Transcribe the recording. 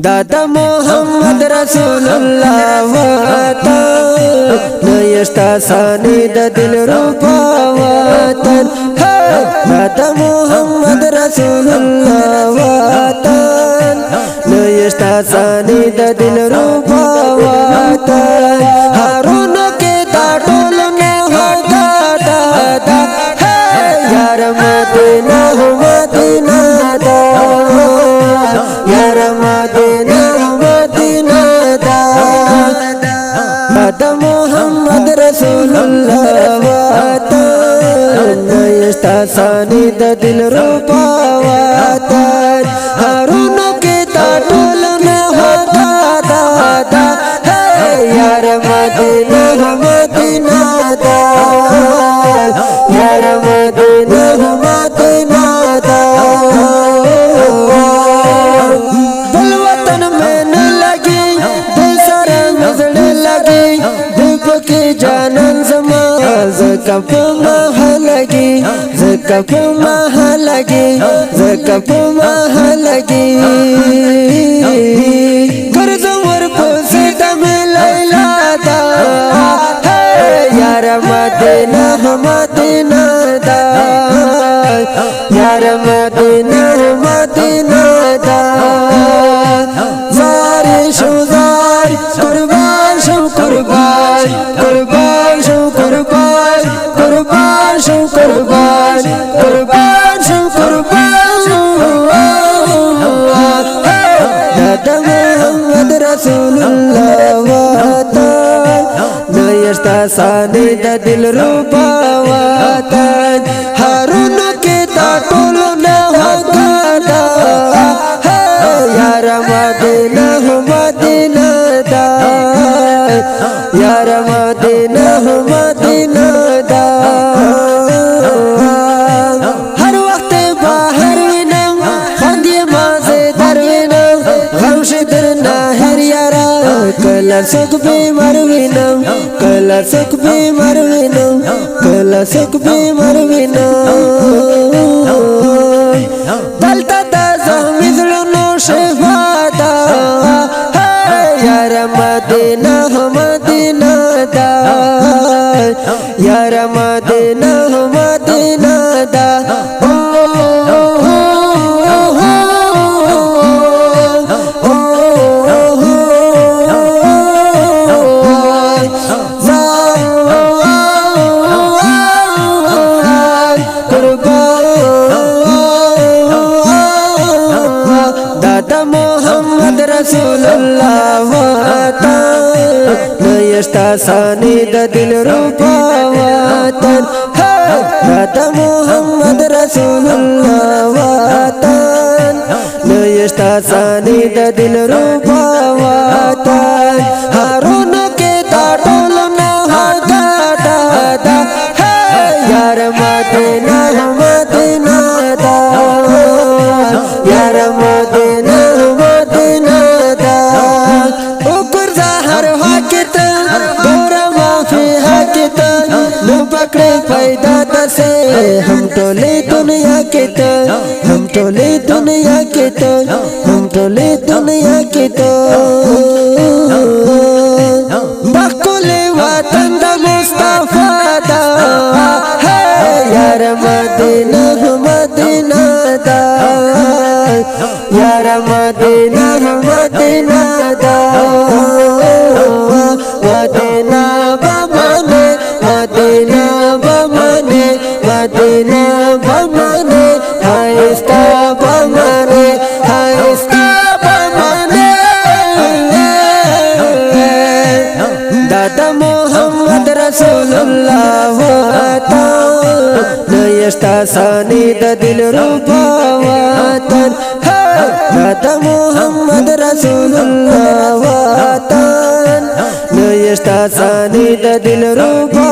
दादा मोहम्मद रसूलुल्लाह वतन नयस्ता सानी द दिल रूपा वतन दादा मोहम्मद रसूलुल्लाह वतन नयस्ता सानी द दिल रूपा वतन हारून के ताटोल में होगा दादा यार मदीना मदीना दा यार मदीना मदीना दा दादा मोहम्मद रसूलुल्लाह वतन नयस्ता सानी द दिल रूपा वतन हारून के ताटोल में होगा दादा यार मदीना मदीना दा यार मदीना मदीना दा दिल वतन में न लगी दिल सारा मजड़ लगी धूप की जानन जमा ज़कफ मह लगी ज़कफ मह लगी ज़कफ मह लगी गुरजवर पोसीदा में लैला दा यार मदीना मदीना दा यार मदीना मदीना दा ज़ारे शुज़ार कुर्बान शो कुर्बान कुर्बान शो कुर्बान कुर्बान शो कुर्बान कुर्बान शो कुर्बान दादा मोहम्मद रसूलुल्लाह वतन नयस्ता सानी द दिल रूपा वतन हारून के ताटोल में होगा दादा यार मदीना मदीना दा यार मदीना मदीना दा हर वक्त बाहर विनम खंदी माज़े दर विनम गमश दर नाहर यारा कला सुख बीमार विनम कला सुख बीमार विनम कला सुख बीमार विनम दलता ताज़ा मिज़लो शेफादा यार मदीना मदीना दा यार मदीना मदीना दा दादा मोहम्मद रसूलुल्लाह वतन नयस्ता सानी द दिल रूपा वतन दादा मोहम्मद रसूलुल्लाह वतन नयस्ता सानी द दिल रूपा वतन हारून के ताटोल में होगा दादा यार मदीना मदीना दा यार मदीना मदीना दा उकुर ज़हर हाकित गोरा माफी हाकित नु पकड़े पैदा तसे हम टोले दुनिया के तो हम टोले दुनिया के तो हम टोले दुनिया के तो बकुले वतन दा मुस्तफा दा यार मदीना मदीना दा यार मदीना मदीना दा मदीना बमने मदीना बमने मदीना बमने हाइस्ता बमने हाइस्ता बमने दादा मोहम्मद रसूलुल्लाह वतन नयस्ता सानी द दिल रूपा वतन दादा मोहम्मद रसूलुल्लाह वतन नयस्ता सानी द दिल रूपा